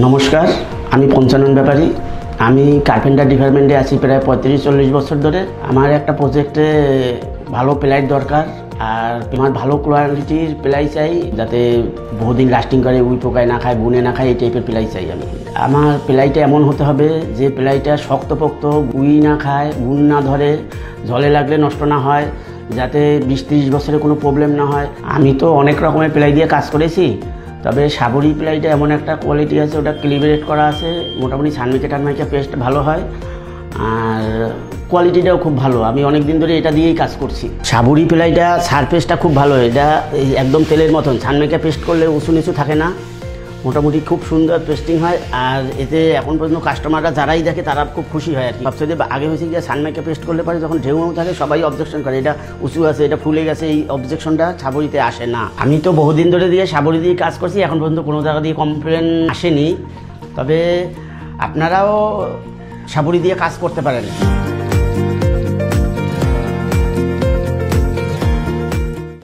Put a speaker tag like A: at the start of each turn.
A: নমস্কার, আমি পঞ্চানন ব্যাপারী। আমি কার্পেন্টার ডিপার্টমেন্টে আছি প্রায় 35-40 বছর ধরে। আমার একটা প্রজেক্টে ভালো প্লাই দরকার, আর আমার ভালো কোয়ালিটির প্লাই চাই, যাতে বহুদিন লাস্টিং করে, উই পোকায় না খায়, বুনে না খায়, এই টাইপের প্লাই চাই আমি। আমার প্লাইটা এমন হতে হবে যে প্লাইটা শক্তপোক্ত, উই না খায়, বুন না ধরে, জলে লাগলে নষ্ট না হয়, যাতে 20-30 বছরে কোনো প্রবলেম না হয়। আমি তো অনেক রকমের প্লাই দিয়ে কাজ করেছি, তবে সাবরি প্লাইটা এমন একটা কোয়ালিটি আছে, ওটা ক্লিব্রেট করা আছে, মোটামুটি সানমাইকা টানমাইকা পেস্ট ভালো হয়, আর কোয়ালিটিটাও খুব ভালো। আমি অনেক দিন ধরে এটা দিয়েই কাজ করছি। সাবরি প্লাইটা সারফেসটা খুব ভালো, এটা একদম তেলের মতন, সানমাইকা পেস্ট করলে উঁচু নিচু থাকে না, মোটামুটি খুব সুন্দর পেস্টিং হয়। আর এতে এখন পর্যন্ত কাস্টমাররা যারাই দেখে তারা খুব খুশি হয় আর কি। সবচেয়ে আগে হয়েছে যে সানমাইকা পেস্ট করলে পারে যখন ঢেউ থাকে সবাই অবজেকশন করে, এটা উঁচু আছে, এটা ফুলে গেছে, এই অবজেকশনটা সাবরিতে আসে না। আমি তো বহুদিন ধরে দিয়ে সাবরি দিয়ে কাজ করছি, এখন পর্যন্ত কোনো জায়গা দিয়ে কমপ্লেন আসেনি। তবে আপনারাও সাবরি দিয়ে কাজ করতে পারেন।